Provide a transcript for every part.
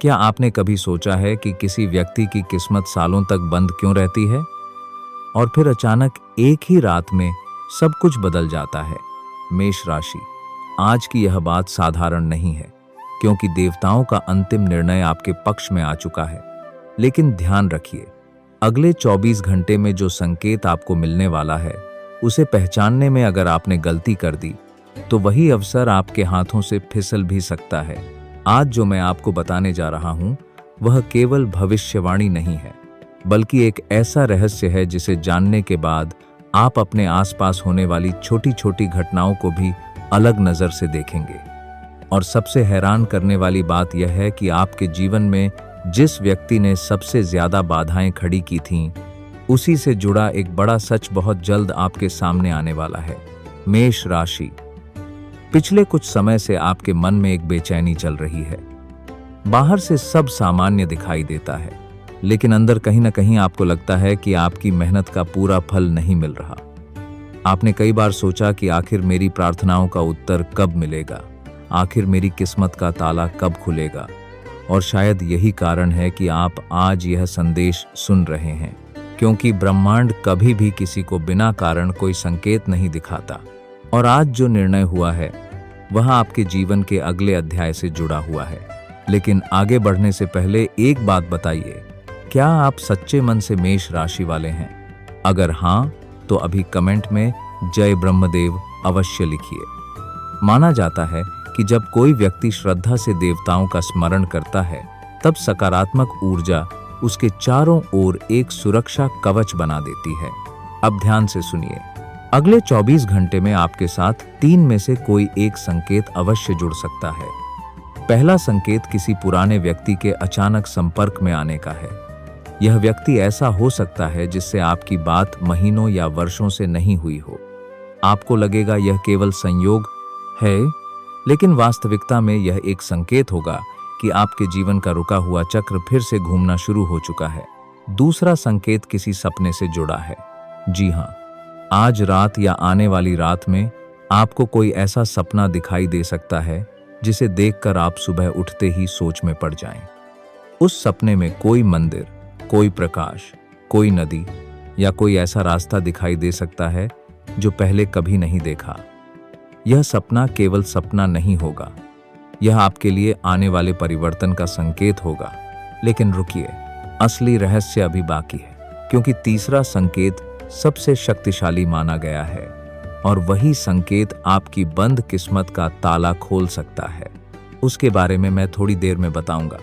क्या आपने कभी सोचा है कि किसी व्यक्ति की किस्मत सालों तक बंद क्यों रहती है और फिर अचानक एक ही रात में सब कुछ बदल जाता है? मेष राशि, आज की यह बात साधारण नहीं है, क्योंकि देवताओं का अंतिम निर्णय आपके पक्ष में आ चुका है। लेकिन ध्यान रखिए, अगले 24 घंटे में जो संकेत आपको मिलने वाला है, उसे पहचानने में अगर आपने गलती कर दी तो वही अवसर आपके हाथों से फिसल भी सकता है। आज जो मैं आपको बताने जा रहा हूं, वह केवल भविष्यवाणी नहीं है, बल्कि एक ऐसा रहस्य है जिसे जानने के बाद आप अपने आसपास होने वाली छोटी छोटी घटनाओं को भी अलग नजर से देखेंगे। और सबसे हैरान करने वाली बात यह है कि आपके जीवन में जिस व्यक्ति ने सबसे ज्यादा बाधाएं खड़ी की थीं, उसी से जुड़ा एक बड़ा सच बहुत जल्द आपके सामने आने वाला है। मेष राशि, पिछले कुछ समय से आपके मन में एक बेचैनी चल रही है। बाहर से सब सामान्य दिखाई देता है, लेकिन अंदर कहीं ना कहीं आपको लगता है कि आपकी मेहनत का पूरा फल नहीं मिल रहा। आपने कई बार सोचा कि आखिर मेरी प्रार्थनाओं का उत्तर कब मिलेगा, आखिर मेरी किस्मत का ताला कब खुलेगा। और शायद यही कारण है कि आप आज यह संदेश सुन रहे हैं, क्योंकि ब्रह्मांड कभी भी किसी को बिना कारण कोई संकेत नहीं दिखाता। और आज जो निर्णय हुआ है, वह आपके जीवन के अगले अध्याय से जुड़ा हुआ है। लेकिन आगे बढ़ने से पहले एक बात बताइए, क्या आप सच्चे मन से मेष राशि वाले हैं? अगर हाँ, तो अभी कमेंट में जय ब्रह्मदेव अवश्य लिखिए। माना जाता है कि जब कोई व्यक्ति श्रद्धा से देवताओं का स्मरण करता है, तब सकारात्मक ऊर्जा उसके चारों ओर एक सुरक्षा कवच बना देती है। अब ध्यान से सुनिए, अगले 24 घंटे में आपके साथ 3 में से कोई एक संकेत अवश्य जुड़ सकता है। पहला संकेत किसी पुराने व्यक्ति के अचानक संपर्क में आने का है। यह व्यक्ति ऐसा हो सकता है जिससे आपकी बात महीनों या वर्षों से नहीं हुई हो। आपको लगेगा यह केवल संयोग है, लेकिन वास्तविकता में यह एक संकेत होगा कि आपके जीवन का रुका हुआ चक्र फिर से घूमना शुरू हो चुका है। दूसरा संकेत किसी सपने से जुड़ा है। जी हाँ, आज रात या आने वाली रात में आपको कोई ऐसा सपना दिखाई दे सकता है जिसे देखकर आप सुबह उठते ही सोच में पड़ जाएं। उस सपने में कोई मंदिर, कोई प्रकाश, कोई नदी या कोई ऐसा रास्ता दिखाई दे सकता है जो पहले कभी नहीं देखा। यह सपना केवल सपना नहीं होगा, यह आपके लिए आने वाले परिवर्तन का संकेत होगा। लेकिन रुकिए, असली रहस्य अभी बाकी है, क्योंकि तीसरा संकेत सबसे शक्तिशाली माना गया है, और वही संकेत आपकी बंद किस्मत का ताला खोल सकता है। उसके बारे में मैं थोड़ी देर में बताऊंगा।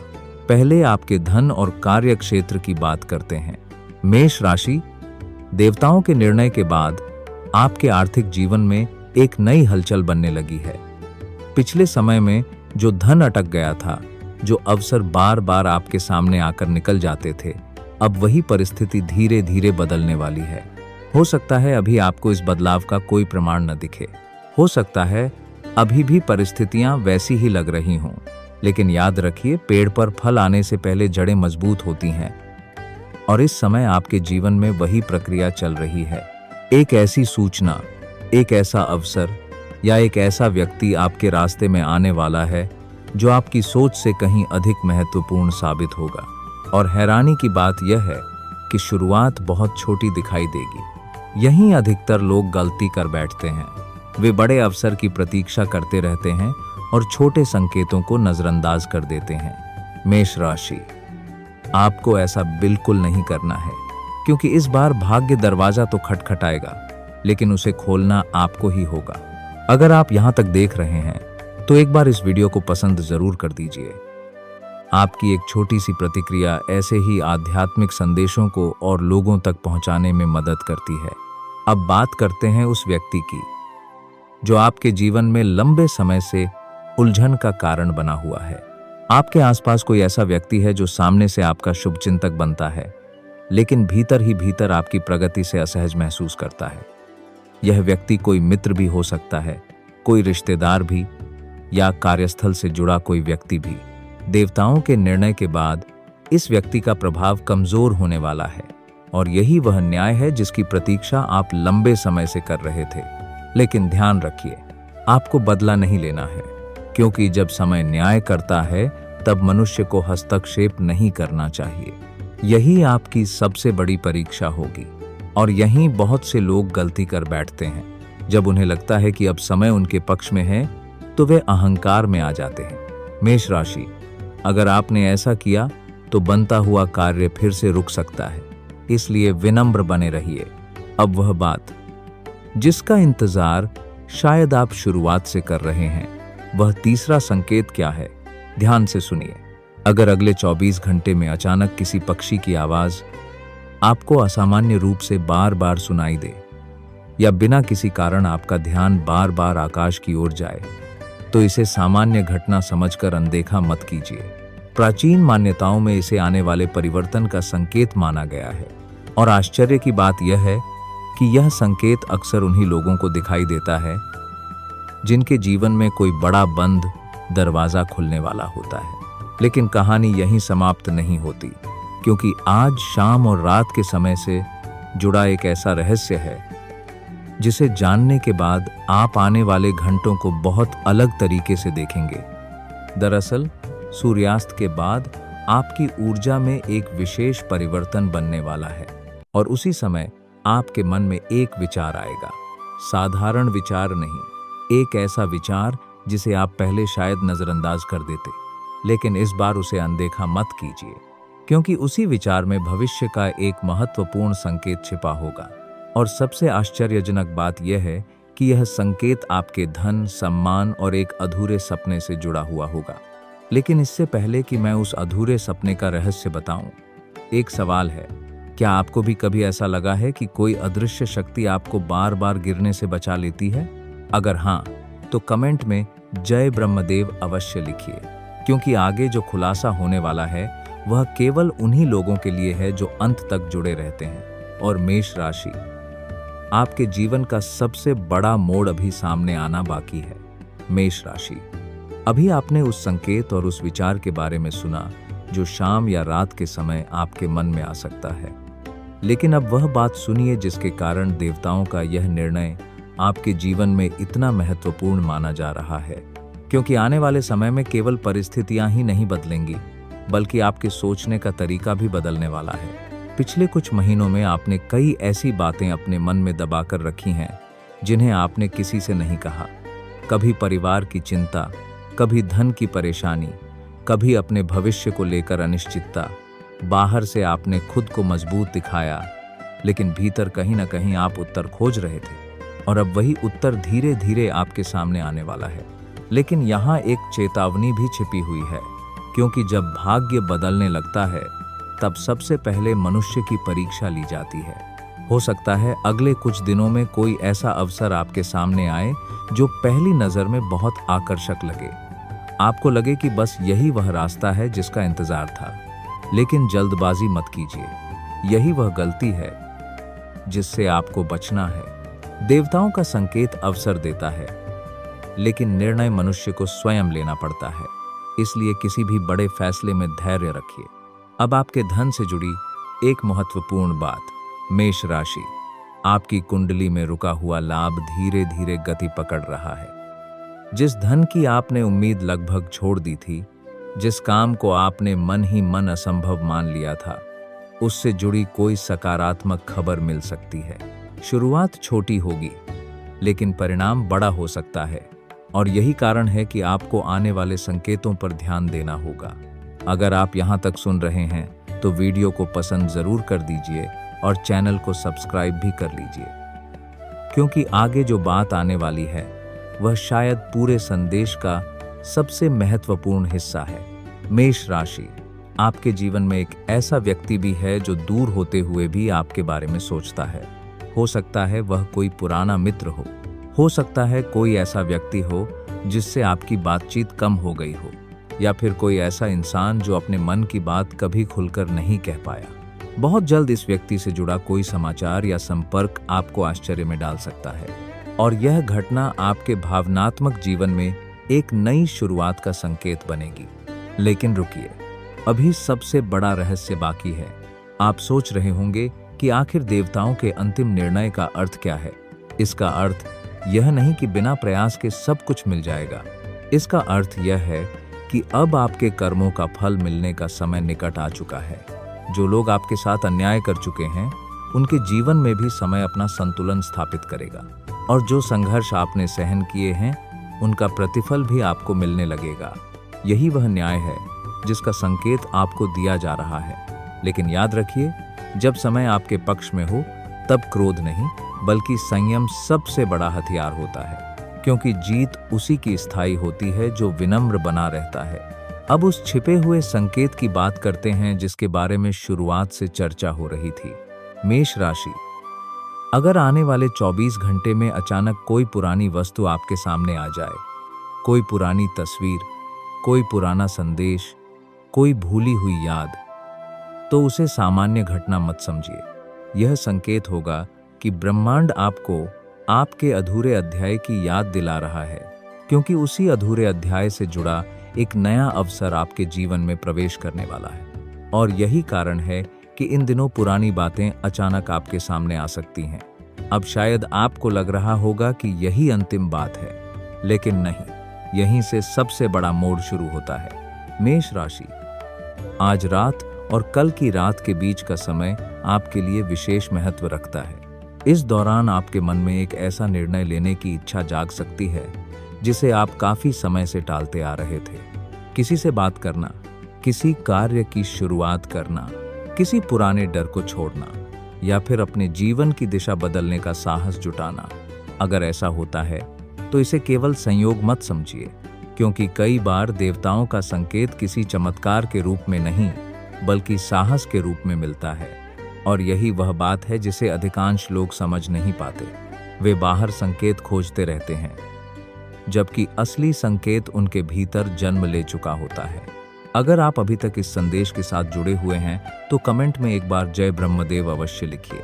पहले आपके धन और कार्य क्षेत्र की बात करते हैं। मेष राशि, देवताओं के निर्णय के बाद आपके आर्थिक जीवन में एक नई हलचल बनने लगी है। पिछले समय में जो धन अटक गया था, जो अवसर बार बार आपके सामने आकर निकल जाते थे, अब वही परिस्थिति धीरे धीरे बदलने वाली है। हो सकता है अभी आपको इस बदलाव का कोई प्रमाण न दिखे, हो सकता है अभी भी परिस्थितियां वैसी ही लग रही हों, लेकिन याद रखिए, पेड़ पर फल आने से पहले जड़ें मजबूत होती हैं। और इस समय आपके जीवन में वही प्रक्रिया चल रही है। एक ऐसी सूचना, एक ऐसा अवसर या एक ऐसा व्यक्ति आपके रास्ते में आने वाला है जो आपकी सोच से कहीं अधिक महत्वपूर्ण साबित होगा। और हैरानी की बात यह है कि शुरुआत बहुत छोटी दिखाई देगी। यहीं अधिकतर लोग गलती कर बैठते हैं। वे बड़े अवसर की प्रतीक्षा करते रहते हैं और छोटे संकेतों को नजरअंदाज कर देते हैं। मेष राशि, आपको ऐसा बिल्कुल नहीं करना है, क्योंकि इस बार भाग्य दरवाजा तो खटखटाएगा, लेकिन उसे खोलना आपको ही होगा। अगर आप यहां तक देख रहे हैं तो एक बार इस वीडियो को पसंद जरूर कर दीजिए। आपकी एक छोटी सी प्रतिक्रिया ऐसे ही आध्यात्मिक संदेशों को और लोगों तक पहुंचाने में मदद करती है। अब बात करते हैं उस व्यक्ति की जो आपके जीवन में लंबे समय से उलझन का कारण बना हुआ है। आपके आसपास कोई ऐसा व्यक्ति है जो सामने से आपका शुभचिंतक बनता है, लेकिन भीतर ही भीतर आपकी प्रगति से असहज महसूस करता है। यह व्यक्ति कोई मित्र भी हो सकता है, कोई रिश्तेदार भी, या कार्यस्थल से जुड़ा कोई व्यक्ति भी। देवताओं के निर्णय के बाद इस व्यक्ति का प्रभाव कमजोर होने वाला है, और यही वह न्याय है जिसकी प्रतीक्षा आप लंबे समय से कर रहे थे। लेकिन ध्यान रखिए, आपको बदला नहीं लेना है, क्योंकि जब समय न्याय करता है तब मनुष्य को हस्तक्षेप नहीं करना चाहिए। यही आपकी सबसे बड़ी परीक्षा होगी। और यहीं बहुत से लोग गलती कर बैठते हैं। जब उन्हें लगता है कि अब समय उनके पक्ष में है तो वे अहंकार में आ जाते हैं। मेष राशि, अगर आपने ऐसा किया तो बनता हुआ कार्य फिर से रुक सकता है, इसलिए विनम्र बने रहिए। अब वह बात जिसका इंतजार शायद आप शुरुआत से कर रहे हैं, वह तीसरा संकेत क्या है, ध्यान से सुनिए। अगर अगले 24 घंटे में अचानक किसी पक्षी की आवाज आपको असामान्य रूप से बार बार सुनाई दे, या बिना किसी कारण आपका ध्यान बार बार आकाश की ओर जाए, तो इसे सामान्य घटना समझकर अनदेखा मत कीजिए। प्राचीन मान्यताओं में इसे आने वाले परिवर्तन का संकेत माना गया है। और आश्चर्य की बात यह है कि यह संकेत अक्सर उन्हीं लोगों को दिखाई देता है जिनके जीवन में कोई बड़ा बंद दरवाजा खुलने वाला होता है। लेकिन कहानी यहीं समाप्त नहीं होती, क्योंकि आज शाम और रात के समय से जुड़ा एक ऐसा रहस्य है जिसे जानने के बाद आप आने वाले घंटों को बहुत अलग तरीके से देखेंगे। दरअसल सूर्यास्त के बाद आपकी ऊर्जा में एक विशेष परिवर्तन बनने वाला है, और उसी समय आपके मन में एक विचार आएगा। साधारण विचार नहीं, एक ऐसा विचार जिसे आप पहले शायद नजरअंदाज कर देते, लेकिन इस बार उसे अनदेखा मत कीजिए, क्योंकि उसी विचार में भविष्य का एक महत्वपूर्ण संकेत छिपा होगा। और सबसे आश्चर्यजनक बात यह है कि यह संकेत आपके धन, सम्मान और एक अधूरे सपने से जुड़ा हुआ होगा। लेकिन इससे पहले कि मैं उस अधूरे सपने का रहस्य बताऊं, एक सवाल है, क्या आपको भी कभी ऐसा लगा है कि कोई अदृश्य शक्ति आपको बार बार गिरने से बचा लेती है? अगर हाँ, तो कमेंट में जय ब्रह्मदेव अवश्य लिखिए, क्योंकि आगे जो खुलासा होने वाला है वह केवल उन्हीं लोगों के लिए है जो अंत तक जुड़े रहते हैं। और मेष राशि, आपके जीवन का सबसे बड़ा मोड़ अभी सामने आना बाकी है। मेष राशि, अभी आपने उस संकेत और उस विचार के बारे में सुना जो शाम या रात के समय आपके मन में आ सकता है। लेकिन अब वह बात सुनिए जिसके कारण देवताओं का यह निर्णय आपके जीवन में इतना महत्वपूर्ण माना जा रहा है, क्योंकि आने वाले समय में केवल परिस्थितियां ही नहीं बदलेंगी, बल्कि आपके सोचने का तरीका भी बदलने वाला है। पिछले कुछ महीनों में आपने कई ऐसी बातें अपने मन में दबाकर रखी हैं जिन्हें आपने किसी से नहीं कहा। कभी परिवार की चिंता, कभी धन की परेशानी, कभी अपने भविष्य को लेकर अनिश्चितता। बाहर से आपने खुद को मजबूत दिखाया, लेकिन भीतर कहीं ना कहीं आप उत्तर खोज रहे थे, और अब वही उत्तर धीरे धीरे आपके सामने आने वाला है। लेकिन यहाँ एक चेतावनी भी छिपी हुई है, क्योंकि जब भाग्य बदलने लगता है तब सबसे पहले मनुष्य की परीक्षा ली जाती है। हो सकता है अगले कुछ दिनों में कोई ऐसा अवसर आपके सामने आए जो पहली नजर में बहुत आकर्षक लगे। आपको लगे कि बस यही वह रास्ता है जिसका इंतजार था। लेकिन जल्दबाजी मत कीजिए, यही वह गलती है जिससे आपको बचना है। देवताओं का संकेत अवसर देता है, लेकिन निर्णय मनुष्य को स्वयं लेना पड़ता है। इसलिए किसी भी बड़े फैसले में धैर्य रखिए। अब आपके धन से जुड़ी एक महत्वपूर्ण बात। मेष राशि, आपकी कुंडली में रुका हुआ लाभ धीरे धीरे गति पकड़ रहा है। जिस धन की आपने उम्मीद लगभग छोड़ दी थी, जिस काम को आपने मन ही मन असंभव मान लिया था, उससे जुड़ी कोई सकारात्मक खबर मिल सकती है। शुरुआत छोटी होगी, लेकिन परिणाम बड़ा हो सकता है, और यही कारण है कि आपको आने वाले संकेतों पर ध्यान देना होगा। अगर आप यहाँ तक सुन रहे हैं तो वीडियो को पसंद जरूर कर दीजिए और चैनल को सब्सक्राइब भी कर लीजिए, क्योंकि आगे जो बात आने वाली है वह शायद पूरे संदेश का सबसे महत्वपूर्ण हिस्सा है। मेष राशि, आपके जीवन में एक ऐसा व्यक्ति भी है जो दूर होते हुए भी आपके बारे में सोचता है। हो सकता है वह कोई पुराना मित्र हो सकता है कोई ऐसा व्यक्ति हो जिससे आपकी बातचीत कम हो गई हो, या फिर कोई ऐसा इंसान जो अपने मन की बात कभी खुलकर नहीं कह पाया। बहुत जल्द इस व्यक्ति से जुड़ा कोई समाचार या संपर्क आपको आश्चर्य में डाल सकता है, और यह घटना आपके भावनात्मक जीवन में एक नई शुरुआत का संकेत बनेगी। लेकिन रुकिए, अभी सबसे बड़ा रहस्य बाकी है। आप सोच रहे होंगे कि आखिर देवताओं के अंतिम निर्णय का अर्थ क्या है। इसका अर्थ यह नहीं कि बिना प्रयास के सब कुछ मिल जाएगा। इसका अर्थ यह है कि अब आपके कर्मों का फल मिलने का समय निकट आ चुका है। जो लोग आपके साथ अन्याय कर चुके हैं, उनके जीवन में भी समय अपना संतुलन स्थापित करेगा, और जो संघर्ष आपने सहन किए हैं, उनका प्रतिफल भी आपको मिलने लगेगा। यही वह न्याय है जिसका संकेत आपको दिया जा रहा है। लेकिन याद रखिए, जब समय आपके पक्ष में हो, तब क्रोध नहीं बल्कि संयम सबसे बड़ा हथियार होता है, क्योंकि जीत उसी की स्थायी होती है जो विनम्र बना रहता है। अब उस छिपे हुए संकेत की बात करते हैं जिसके बारे में शुरुआत से चर्चा हो रही थी। मेष राशि, अगर आने वाले 24 घंटे में अचानक कोई पुरानी वस्तु आपके सामने आ जाए, कोई पुरानी तस्वीर, कोई पुराना संदेश, कोई भूली हुई याद, तो उसे सामान्य घटना मत समझिए। यह संकेत होगा कि ब्रह्मांड आपको आपके अधूरे अध्याय की याद दिला रहा है, क्योंकि उसी अधूरे अध्याय से जुड़ा एक नया अवसर आपके जीवन में प्रवेश करने वाला है। और यही कारण है कि इन दिनों पुरानी बातें अचानक आपके सामने आ सकती हैं। अब शायद आपको लग रहा होगा कि यही अंतिम बात है, लेकिन नहीं, यहीं से सबसे बड़ा मोड़ शुरू होता है। मेष राशि, आज रात और कल की रात के बीच का समय आपके लिए विशेष महत्व रखता है। इस दौरान आपके मन में एक ऐसा निर्णय लेने की इच्छा जाग सकती है जिसे आप काफी समय से टालते आ रहे थे। किसी से बात करना, किसी कार्य की शुरुआत करना, किसी पुराने डर को छोड़ना, या फिर अपने जीवन की दिशा बदलने का साहस जुटाना। अगर ऐसा होता है तो इसे केवल संयोग मत समझिए, क्योंकि कई बार देवताओं का संकेत किसी चमत्कार के रूप में नहीं बल्कि साहस के रूप में मिलता है। और यही वह बात है जिसे अधिकांश लोग समझ नहीं पाते। वे बाहर संकेत खोजते रहते हैं, जबकि असली संकेत उनके भीतर जन्म ले चुका होता है। अगर आप अभी तक इस संदेश के साथ जुड़े हुए हैं तो कमेंट में एक बार जय ब्रह्मदेव अवश्य लिखिए,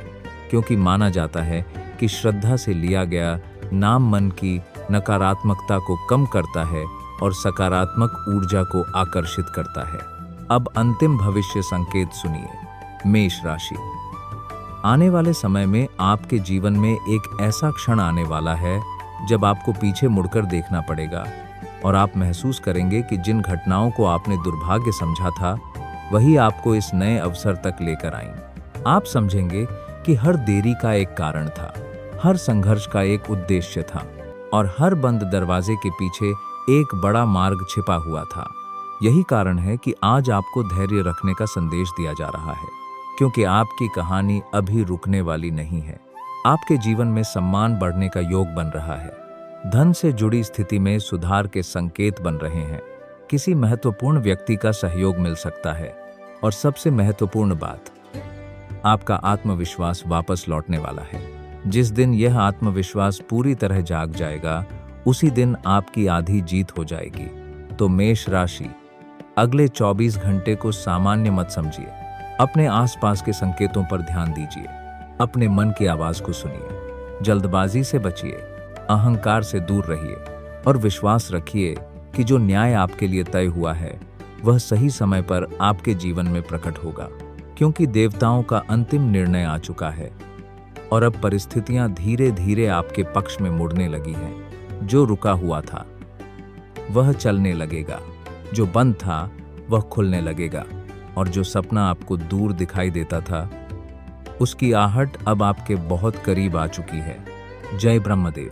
क्योंकि माना जाता है कि श्रद्धा से लिया गया नाम मन की नकारात्मकता को कम करता है और सकारात्मक ऊर्जा को आकर्षित करता है। अब अंतिम भविष्य संकेत सुनिए। मेष राशि, आने वाले समय में आपके जीवन में एक ऐसा क्षण आने वाला है जब आपको पीछे मुड़कर देखना पड़ेगा और आप महसूस करेंगे कि जिन घटनाओं को आपने दुर्भाग्य समझा था, वही आपको इस नए अवसर तक लेकर आईं। आप समझेंगे कि हर देरी का एक कारण था, हर संघर्ष का एक उद्देश्य था, और हर बंद दरवाजे के पीछे एक बड़ा मार्ग छिपा हुआ था। यही कारण है कि आज आपको धैर्य रखने का संदेश दिया जा रहा है, क्योंकि आपकी कहानी अभी रुकने वाली नहीं है। आपके जीवन में सम्मान बढ़ने का योग बन रहा है, धन से जुड़ी स्थिति में सुधार के संकेत बन रहे हैं, किसी महत्वपूर्ण व्यक्ति का सहयोग मिल सकता है, और सबसे महत्वपूर्ण बात, आपका आत्मविश्वास वापस लौटने वाला है। जिस दिन यह आत्मविश्वास पूरी तरह जाग जाएगा, उसी दिन आपकी आधी जीत हो जाएगी। तो मेष राशि, अगले 24 घंटे को सामान्य मत समझिए। अपने आसपास के संकेतों पर ध्यान दीजिए, अपने मन की आवाज को सुनिए, जल्दबाजी से बचिए, अहंकार से दूर रहिए, और विश्वास रखिए कि जो न्याय आपके लिए तय हुआ है वह सही समय पर आपके जीवन में प्रकट होगा, क्योंकि देवताओं का अंतिम निर्णय आ चुका है और अब परिस्थितियां धीरे धीरे आपके पक्ष में मुड़ने लगी हैं। जो रुका हुआ था वह चलने लगेगा, जो बंद था वह खुलने लगेगा, और जो सपना आपको दूर दिखाई देता था उसकी आहट अब आपके बहुत करीब आ चुकी है। जय ब्रह्मदेव।